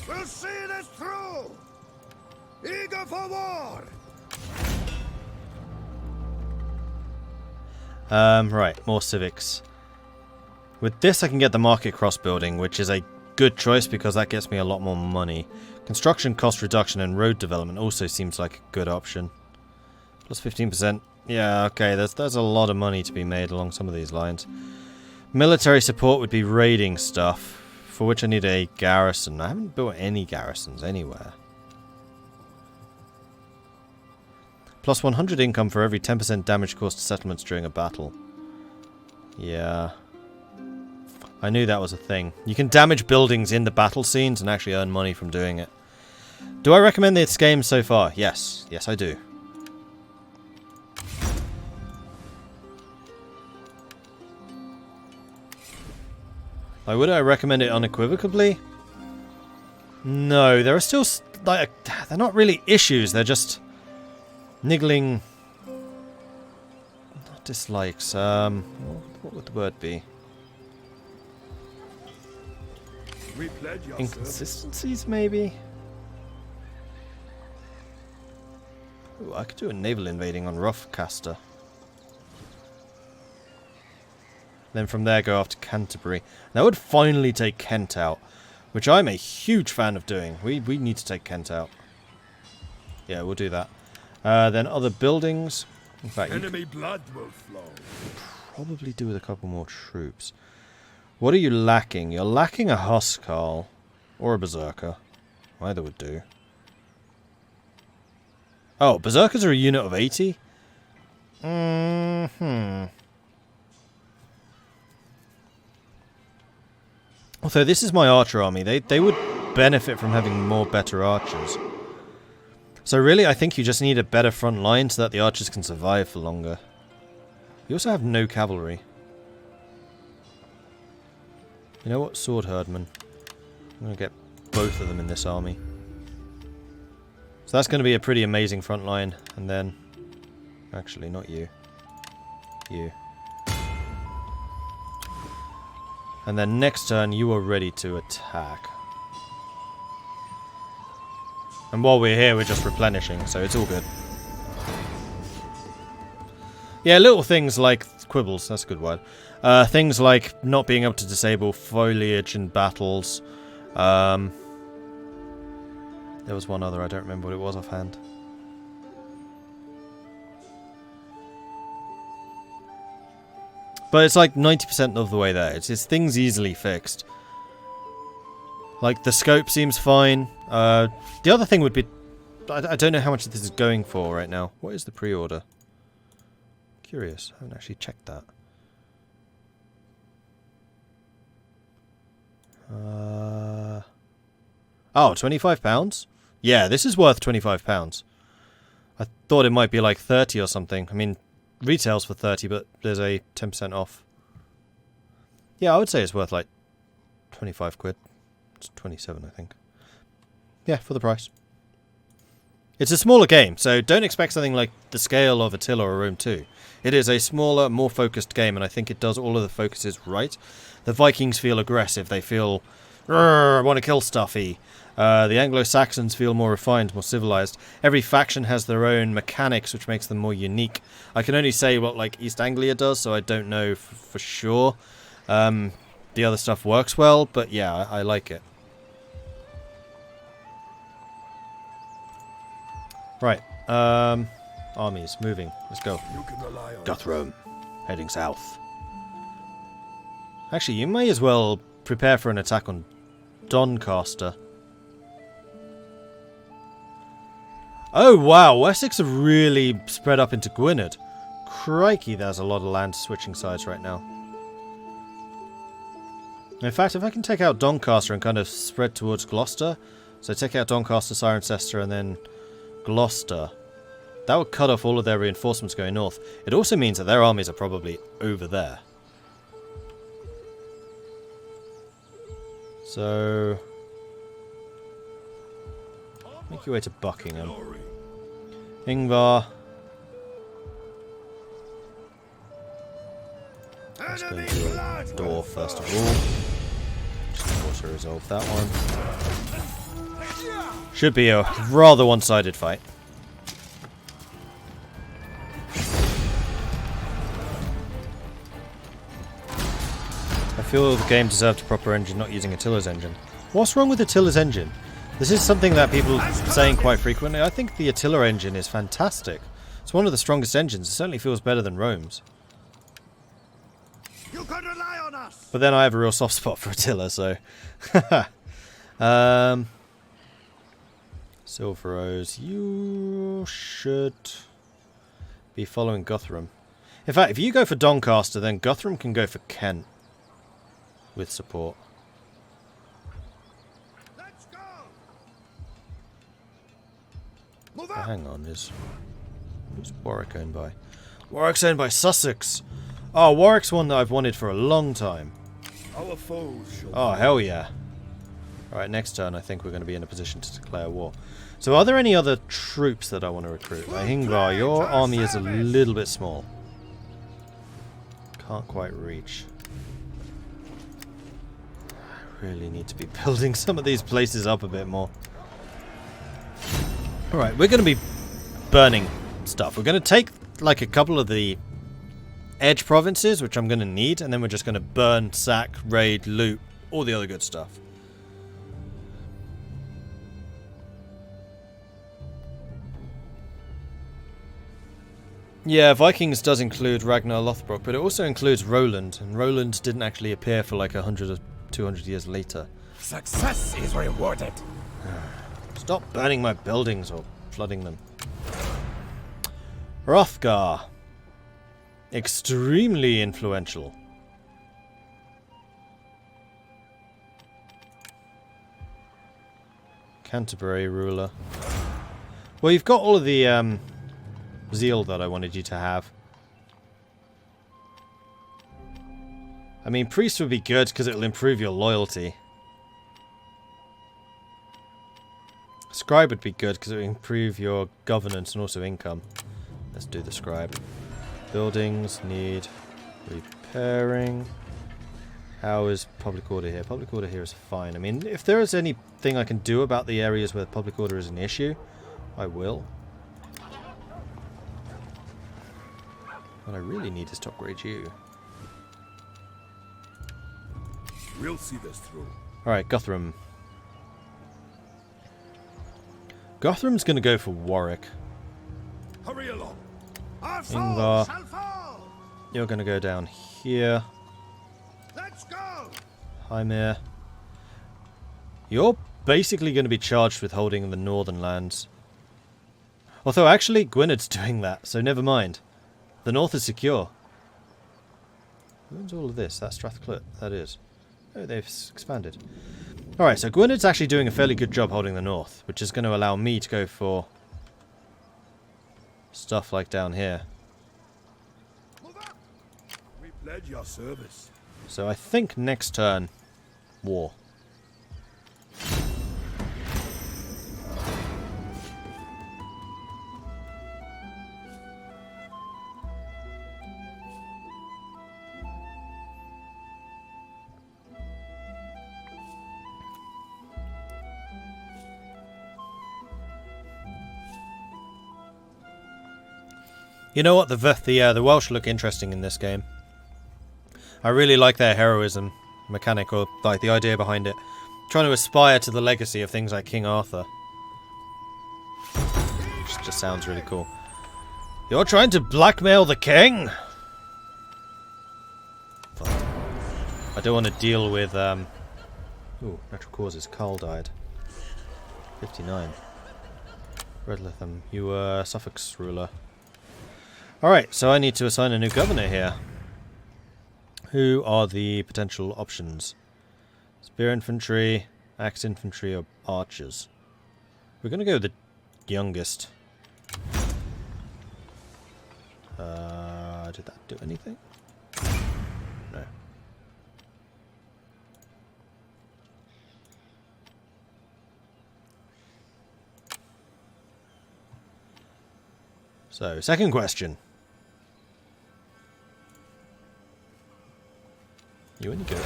We'll see this through! Eager for war! Right, more civics. With this I can get the market cross building, which is a good choice because that gets me a lot more money. Construction cost reduction and road development also seems like a good option. Plus 15%. Yeah, okay, there's a lot of money to be made along some of these lines. Military support would be raiding stuff, for which I need a garrison. I haven't built any garrisons anywhere. Plus 100 income for every 10% damage caused to settlements during a battle. Yeah. I knew that was a thing. You can damage buildings in the battle scenes and actually earn money from doing it. Do I recommend this game so far? Yes. Yes, I do. Like, would I recommend it unequivocally? No, there are still, like, they're not really issues, they're just niggling dislikes. What would the word be? Inconsistencies, maybe? Ooh, I could do a naval invading on Roughcaster. Then from there go off to Canterbury. That would finally take Kent out, which I'm a huge fan of doing. We need to take Kent out. Yeah, we'll do that. Then other buildings. In fact, Enemy blood will flow. Probably do with a couple more troops. What are you lacking? You're lacking a Huscarl or a Berserker. Either would do. Oh, Berserkers are a unit of 80? Although this is my archer army, they would benefit from having more better archers. So really, I think you just need a better front line so that the archers can survive for longer. You also have no cavalry. You know what? Sword Herdmen. I'm going to get both of them in this army. So that's going to be a pretty amazing front line. And then... Actually, not you. You. And then next turn, you are ready to attack. And while we're here, we're just replenishing, so it's all good. Yeah, little things like quibbles, that's a good word. Things like not being able to disable foliage in battles. There was one other, I don't remember what it was offhand. But it's like 90% of the way there. It's things easily fixed. Like, the scope seems fine. The other thing would be... I don't know how much this is going for right now. What is the pre-order? Curious. I haven't actually checked that. Oh, £25? Yeah, this is worth £25. I thought it might be like 30 or something. I mean, retails for 30, but there's a 10% off. Yeah, I would say it's worth like 25 quid. It's 27, I think. Yeah, for the price. It's a smaller game, so don't expect something like the scale of Attila or Rome 2. It is a smaller, more focused game, and I think it does all of the focuses right. The Vikings feel aggressive. They feel, want to kill stuffy. The Anglo Saxons feel more refined, more civilized. Every faction has their own mechanics, which makes them more unique. I can only say what like East Anglia does, so I don't know for sure. The other stuff works well, but yeah, I like it. Right, armies moving. Let's go. Guthrum, heading south. Actually, you may as well prepare for an attack on Doncaster. Oh wow, Wessex have really spread up into Gwynedd. Crikey, there's a lot of land switching sides right now. In fact, if I can take out Doncaster and kind of spread towards Gloucester, so take out Doncaster, Cirencester, and then Gloucester, that would cut off all of their reinforcements going north. It also means that their armies are probably over there. So, make your way to Buckingham. Ingvar. Let's go to a door first of all. Just of course resolve that one. Should be a rather one-sided fight. I feel the game deserved a proper engine, not using Attila's engine. What's wrong with Attila's engine? This is something that people are saying quite frequently. I think the Attila engine is fantastic. It's one of the strongest engines. It certainly feels better than Rome's. You can rely on us. But then I have a real soft spot for Attila, so... Silver Rose, you should be following Guthrum. In fact, if you go for Doncaster, then Guthrum can go for Kent with support. Let's go. But hang on, who's Warwick owned by? Warwick's owned by Sussex. Oh, Warwick's one that I've wanted for a long time. Our foes shall Oh, hell yeah. Alright, next turn I think we're going to be in a position to declare war. So are there any other troops that I want to recruit? Like Hingvar, your army is a little bit small. Can't quite reach. I really need to be building some of these places up a bit more. Alright, we're going to be burning stuff. We're going to take like a couple of the edge provinces, which I'm going to need, and then we're just going to burn, sack, raid, loot, all the other good stuff. Yeah, Vikings does include Ragnar Lothbrok, but it also includes Roland, and Roland didn't actually appear for like 100 or 200 years later. Success is rewarded. Stop burning my buildings or flooding them. Hrothgar. Extremely influential. Canterbury ruler. Well, you've got all of the zeal that I wanted you to have. I mean, priest would be good because it will improve your loyalty. Scribe would be good because it will improve your governance and also income. Let's do the scribe. Buildings need repairing. How is public order here? Public order here is fine. I mean, if there is anything I can do about the areas where public order is an issue, I will. What I really need is to upgrade you. We'll see this through. Alright, Guthrum. Guthrum's going to go for Warwick. Hurry along. Our Ingvar. foes shall fall. You're going to go down here. Let's go. Hymir. You're basically going to be charged with holding the northern lands. Although actually Gwyned's doing that, so never mind. The north is secure. When's all of this? That's Strathclyde. That is. Oh, they've expanded. Alright, so Gwyned's actually doing a fairly good job holding the north, which is going to allow me to go for stuff like down here. Move up. We pledge your service. So I think next turn, war. You know what? The Welsh look interesting in this game. I really like their heroism mechanic, or like the idea behind it. Trying to aspire to the legacy of things like King Arthur. Which just sounds really cool. You're trying to blackmail the king? But I don't want to deal with... Ooh, natural causes. Carl died. 59. Redlitham, you were Suffolk's ruler. Alright, so I need to assign a new governor here. Who are the potential options? Spear infantry, axe infantry, or archers? We're going to go with the youngest. Did that do anything? No. So, second question. You any good?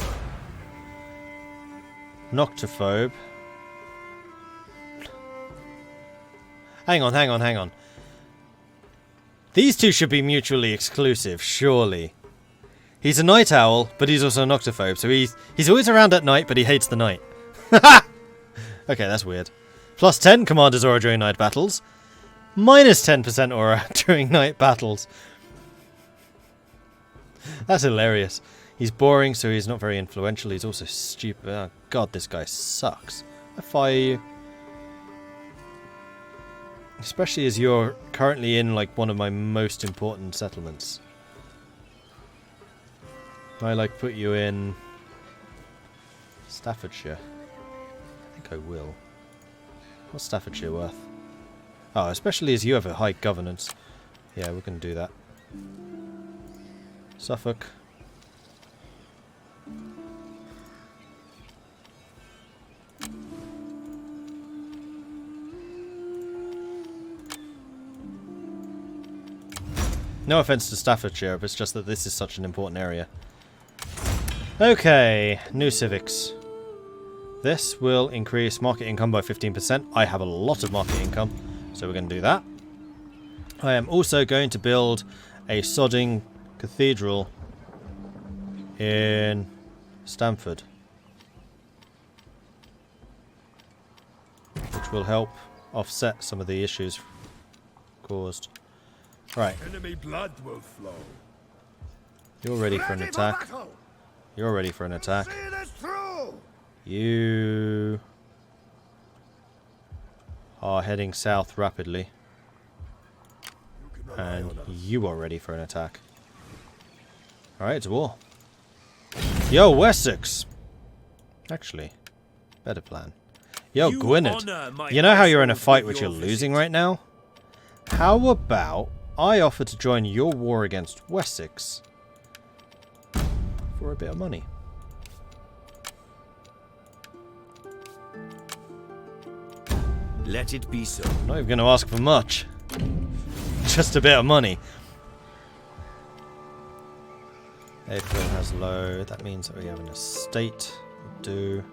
Noctophobe. Hang on. These two should be mutually exclusive, surely. He's a night owl, but he's also a noctophobe, so he's always around at night, but he hates the night. Okay, that's weird. Plus 10 Commander's Aura during night battles. Minus 10% Aura during night battles. That's hilarious. He's boring, so he's not very influential. He's also stupid. Oh, God, this guy sucks. I fire you. Especially as you're currently in, like, one of my most important settlements. I, like, put you in Staffordshire. I think I will. What's Staffordshire worth? Oh, especially as you have a high governance. Yeah, we can do that. Suffolk. No offense to Staffordshire, but it's just that this is such an important area. Okay, new civics. This will increase market income by 15%. I have a lot of market income, so we're going to do that. I am also going to build a sodding cathedral in Stamford, which will help offset some of the issues caused. Right. Enemy blood will flow. You're ready for an attack. You're ready for an attack. You are heading south rapidly. And you are ready for an attack. Alright, it's war. Yo, Wessex! Actually, better plan. Yo, Gwynedd. You know how you're in a fight which you're losing right now? How about I offer to join your war against Wessex for a bit of money? Let it be so. Not even going to ask for much. Just a bit of money. April has low. That means that we have an estate. We do.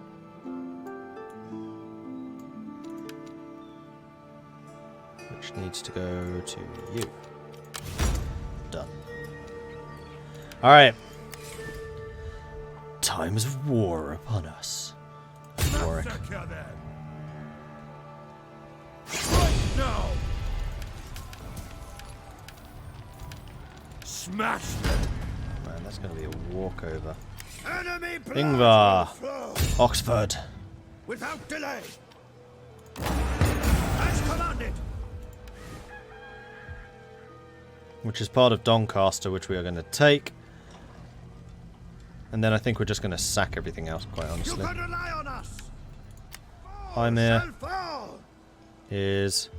Which needs to go to you. Done. Alright. Times of war upon us. Warwick. No! Smash them! Man, that's going to be a walkover. Enemy blood Ingvar. will flow. Oxford. Without delay. As commanded. Which is part of Doncaster, which we are going to take. And then I think we're just going to sack everything else, quite honestly. You can rely on us. Hymir is...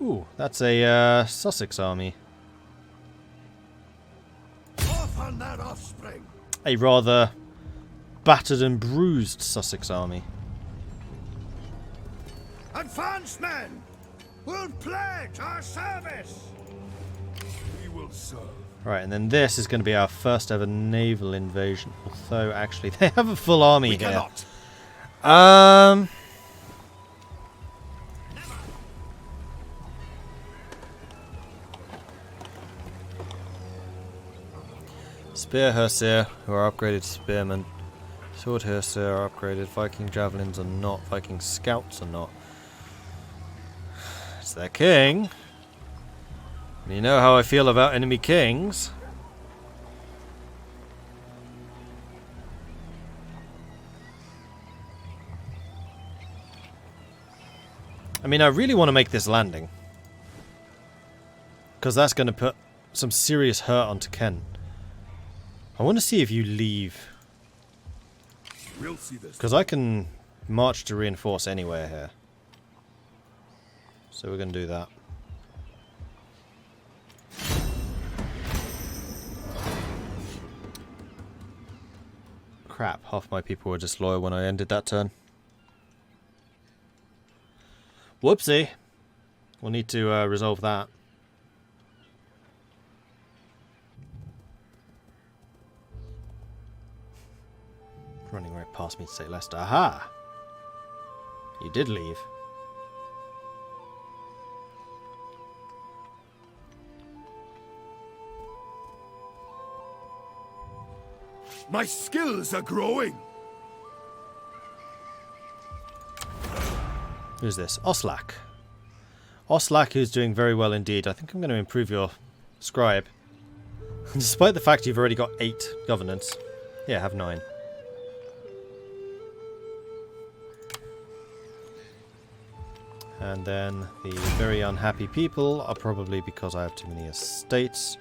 Ooh, that's a Sussex army. Off on their offspring. A rather battered and bruised Sussex army. Advance men will pledge our service. We will serve. Right, and then this is going to be our first ever naval invasion. Although, actually, they have a full army here. Cannot. Spear Hussar, who are upgraded to spearmen. Sword Hussar are upgraded. Viking javelins are not. Viking scouts are not. It's their king. And you know how I feel about enemy kings. I mean, I really want to make this landing. Because that's going to put some serious hurt onto Ken. I want to see if you leave. We'll see this. Because I can march to reinforce anywhere here. So we're going to do that. Crap, half my people were disloyal when I ended that turn. Whoopsie. We'll need to resolve that. Running right past me to say Leicester. Aha! You did leave. My skills are growing. Who's this? Oslak. Oslak, who's doing very well indeed. I think I'm going to improve your scribe. Despite the fact you've already got 8 governance. Yeah, have 9. And then the very unhappy people are probably because I have too many estates.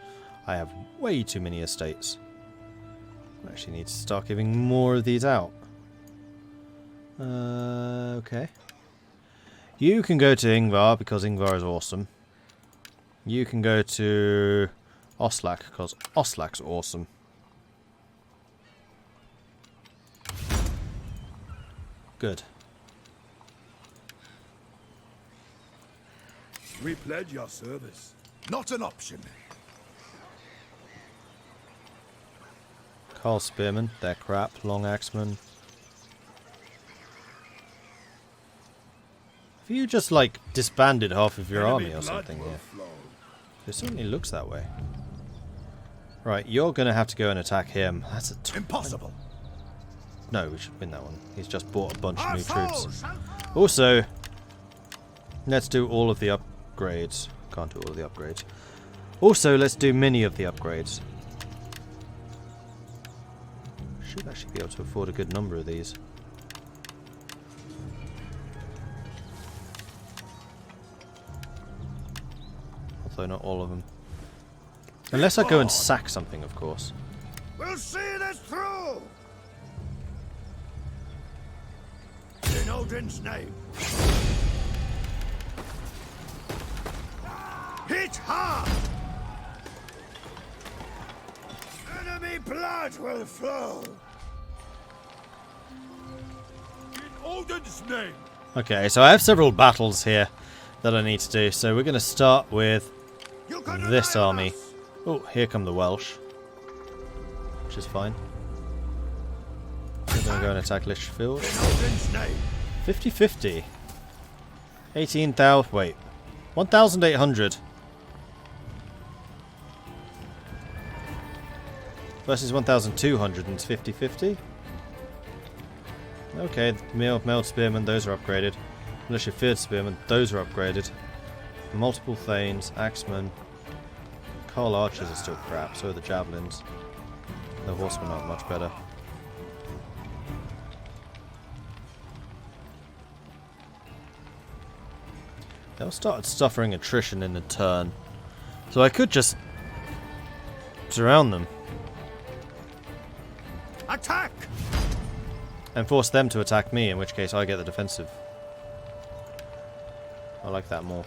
I have way too many estates. I actually need to start giving more of these out. Okay. You can go to Ingvar because Ingvar is awesome. You can go to Oslak because Oslak's awesome. Good. We pledge your service. Not an option. Carl Spearmen, they're crap. Long Axemen. Have you just, like, disbanded half of your army or something here? It certainly looks that way. Right, you're going to have to go and attack him. That's impossible. No, we should win that one. He's just bought a bunch of new troops. Also, let's do all of the upgrades. Can't do all of the upgrades. Also, let's do many of the upgrades. Should actually be able to afford a good number of these. Although not all of them. Unless I go and sack something, of course. We'll see this through. In Odin's name. Hit hard. Enemy blood will flow. In Odin's name. Okay, so I have several battles here that I need to do. So we're going to start with this army. Oh, here come the Welsh. Which is fine. We're going to go and attack Lichfield. 50-50. 18,000. Wait. 1,800. Versus 1,200 and 50-50. Okay, mailed spearmen, those are upgraded. Militia feared spearmen, those are upgraded. Multiple thanes, axemen. Carl archers are still crap, so are the javelins. The horsemen aren't much better. They'll start suffering attrition in a turn. So I could just surround them. Attack! And force them to attack me, in which case I get the defensive. I like that more.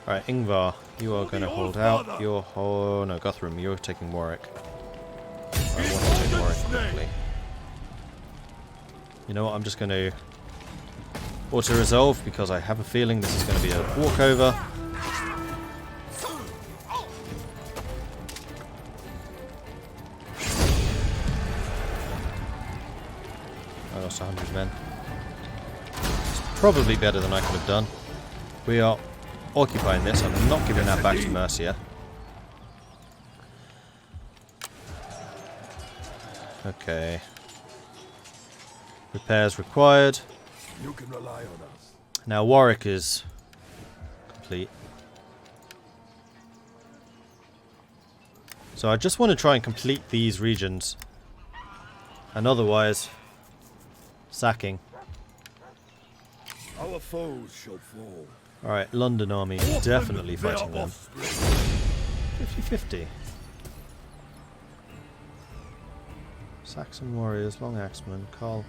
Alright, Ingvar, you are going to hold out. You're... Oh, no, Guthrum, you're taking Warwick. I want to take Warwick quickly. You know what, I'm just going to auto-resolve because I have a feeling this is going to be a walkover. I lost 100 men. It's probably better than I could have done. We are occupying this. I'm not giving that back to Mercia. Okay. Repairs required. You can rely on us. Now Warwick is complete. So I just want to try and complete these regions. And otherwise, sacking. Our foes shall fall. Alright, London army, definitely fighting them. 50-50. Saxon warriors, long axemen, Carl.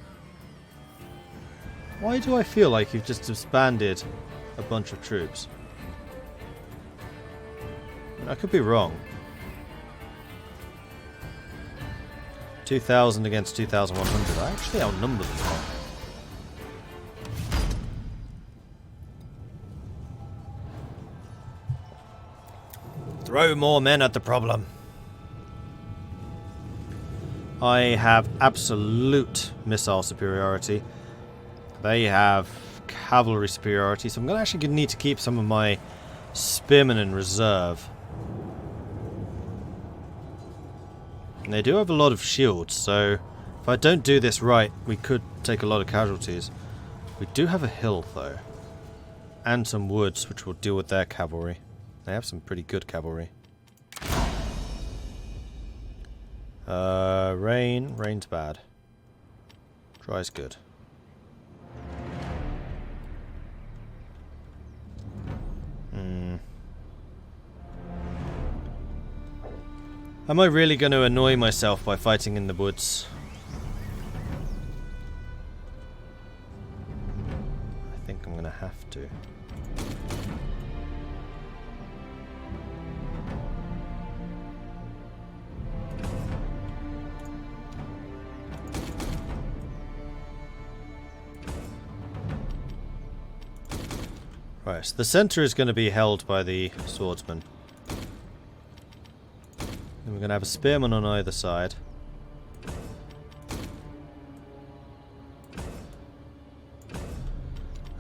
Why do I feel like you've just disbanded a bunch of troops? I could be wrong. 2,000 against 2,100. I actually outnumber them now. Throw more men at the problem. I have absolute missile superiority. They have cavalry superiority, so I'm going to actually need to keep some of my spearmen in reserve. And they do have a lot of shields, so if I don't do this right, we could take a lot of casualties. We do have a hill, though. And some woods, which will deal with their cavalry. They have some pretty good cavalry. Rain. Rain's bad. Dry's good. Am I really going to annoy myself by fighting in the woods? I think I'm going to have to. Right, so the centre is going to be held by the swordsman. And we're going to have a spearman on either side.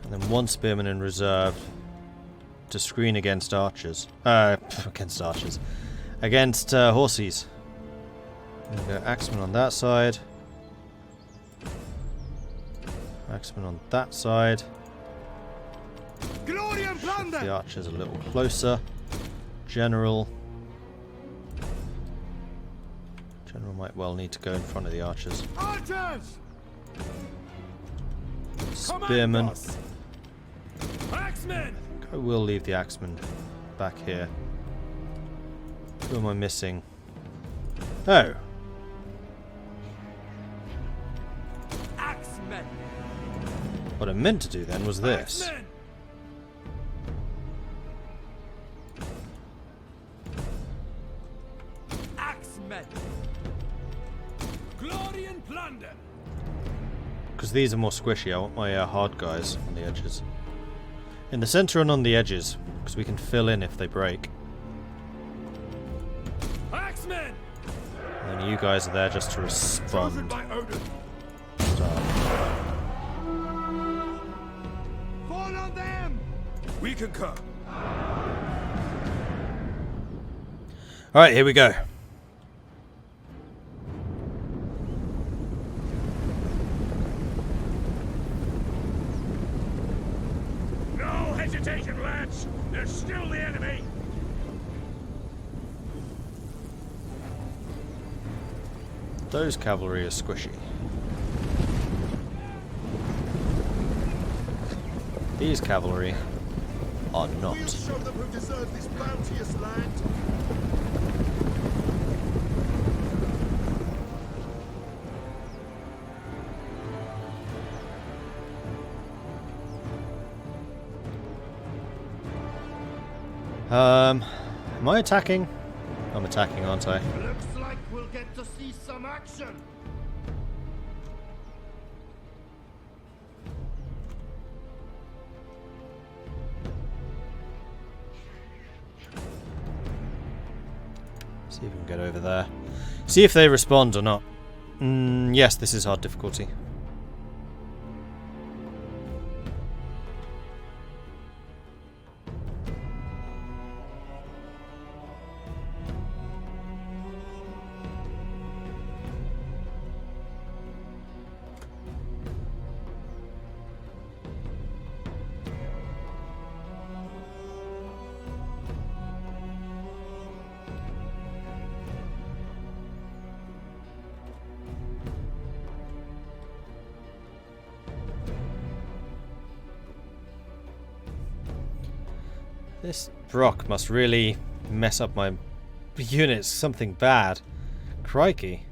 And then one spearman in reserve to screen against archers. Against archers. Against horses. We've got axeman on that side. Axeman on that side. Glory and plunder! The archers a little closer. General. General might well need to go in front of the archers. Archers! Spearmen. Axemen! I will leave the axemen back here. Who am I missing? Oh! Axemen! What I meant to do then was this. Axemen! Axemen! Glory and plunder! Because these are more squishy, I want my hard guys on the edges. In the centre and on the edges, because we can fill in if they break. Axemen! And then you guys are there just to respond. by Odin. Fall on them! We concur. Alright, here we go. No hesitation, lads! There's still the enemy! Those cavalry are squishy. These cavalry are not. We'll show them who deserve this bounteous land. Am I attacking? I'm attacking, aren't I? Looks like we'll get to see some action. See if we can get over there. See if they respond or not. Yes, this is hard difficulty. This Brock must really mess up my units something bad. Crikey.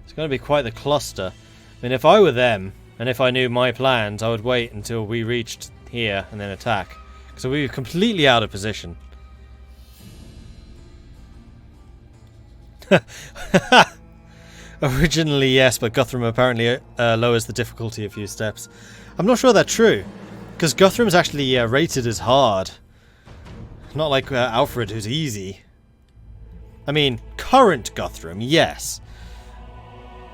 It's going to be quite the cluster. I mean, if I were them, and if I knew my plans, I would wait until we reached here and then attack. So we were completely out of position. Originally, yes, but Guthrum apparently lowers the difficulty a few steps. I'm not sure that's true. Because Guthrum's actually rated as hard. Not like Alfred, who's easy. I mean, current Guthrum, yes.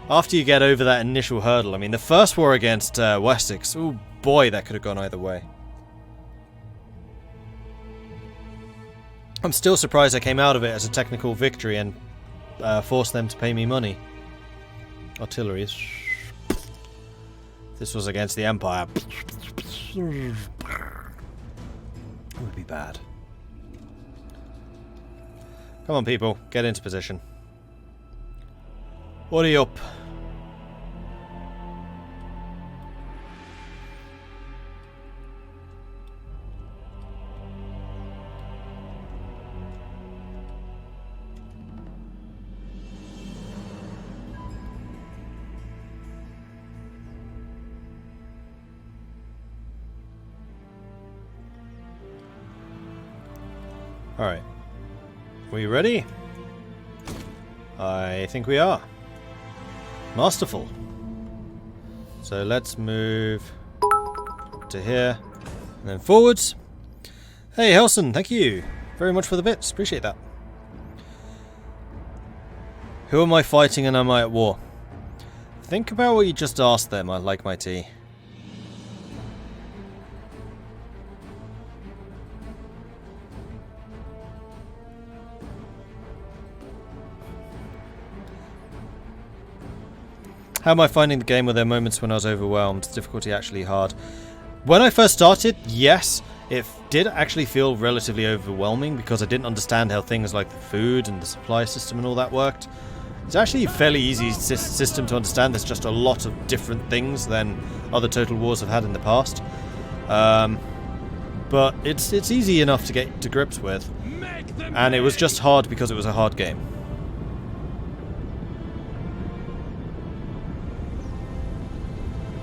After you get over that initial hurdle, I mean, the first war against Wessex, oh boy, that could have gone either way. I'm still surprised I came out of it as a technical victory and forced them to pay me money. Artillery. This was against the Empire. It would be bad. Come on, people. Get into position. What are you up? Alright. We ready? I think we are. Masterful. So let's move to here. And then forwards. Hey, Helson, thank you very much for the bits. Appreciate that. Who am I fighting and am I at war? Think about what you just asked them, I like my tea. How am I finding the game? Were there moments when I was overwhelmed? Is difficulty actually hard? When I first started, yes, it did actually feel relatively overwhelming because I didn't understand how things like the food and the supply system and all that worked. It's actually a fairly easy system to understand. There's just a lot of different things than other Total Wars have had in the past. But it's easy enough to get to grips with. And it was just hard because it was a hard game.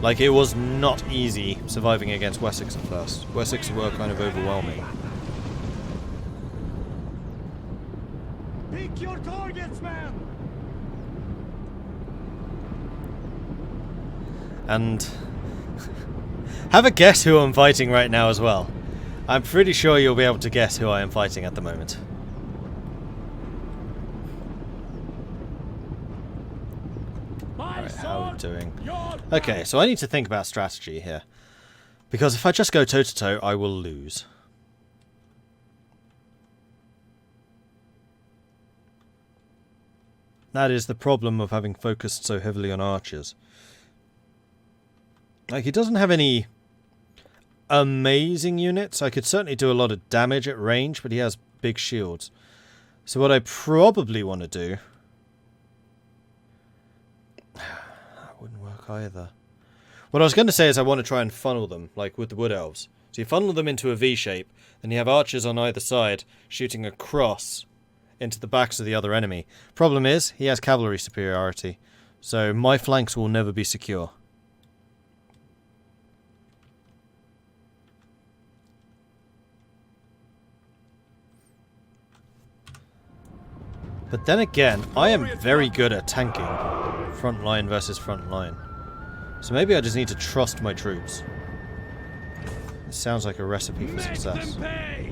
Like, it was not easy surviving against Wessex at first. Wessex were kind of overwhelming. Pick your targets, man! And have a guess who I'm fighting right now as well. I'm pretty sure you'll be able to guess who I am fighting at the moment. Alright, how are we doing? Okay, so I need to think about strategy here. Because if I just go toe-to-toe, I will lose. That is the problem of having focused so heavily on archers. Like, he doesn't have any amazing units. I could certainly do a lot of damage at range, but he has big shields. So what I probably want to do... that wouldn't work either. What I was going to say is I want to try and funnel them, like with the Wood Elves. So you funnel them into a V shape, then you have archers on either side shooting across into the backs of the other enemy. Problem is, he has cavalry superiority, so my flanks will never be secure. But then again, I am very good at tanking front line versus front line. So maybe I just need to trust my troops. It sounds like a recipe for success. Are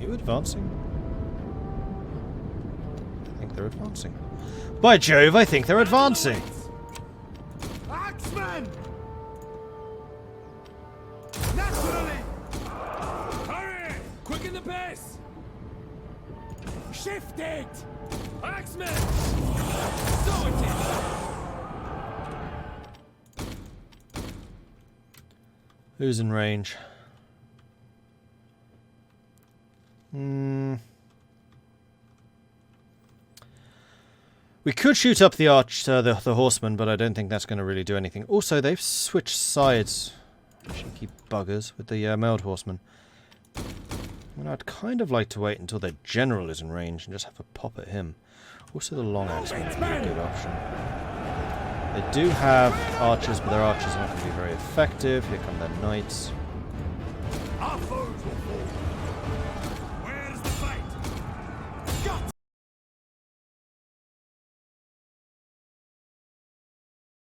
you advancing? I think they're advancing. By Jove, I think they're advancing! Axemen! Naturally! Hurry! Quicken the pace! Shift it! Axemen! So it is! Who's in range? We could shoot up the the horsemen, but I don't think that's going to really do anything. Also, they've switched sides. Cheeky buggers with the mailed horsemen. And I'd kind of like to wait until their general is in range and just have a pop at him. Also, the long axemen would be a good option. They do have archers, but their archers are not going to be very effective. Here come their knights.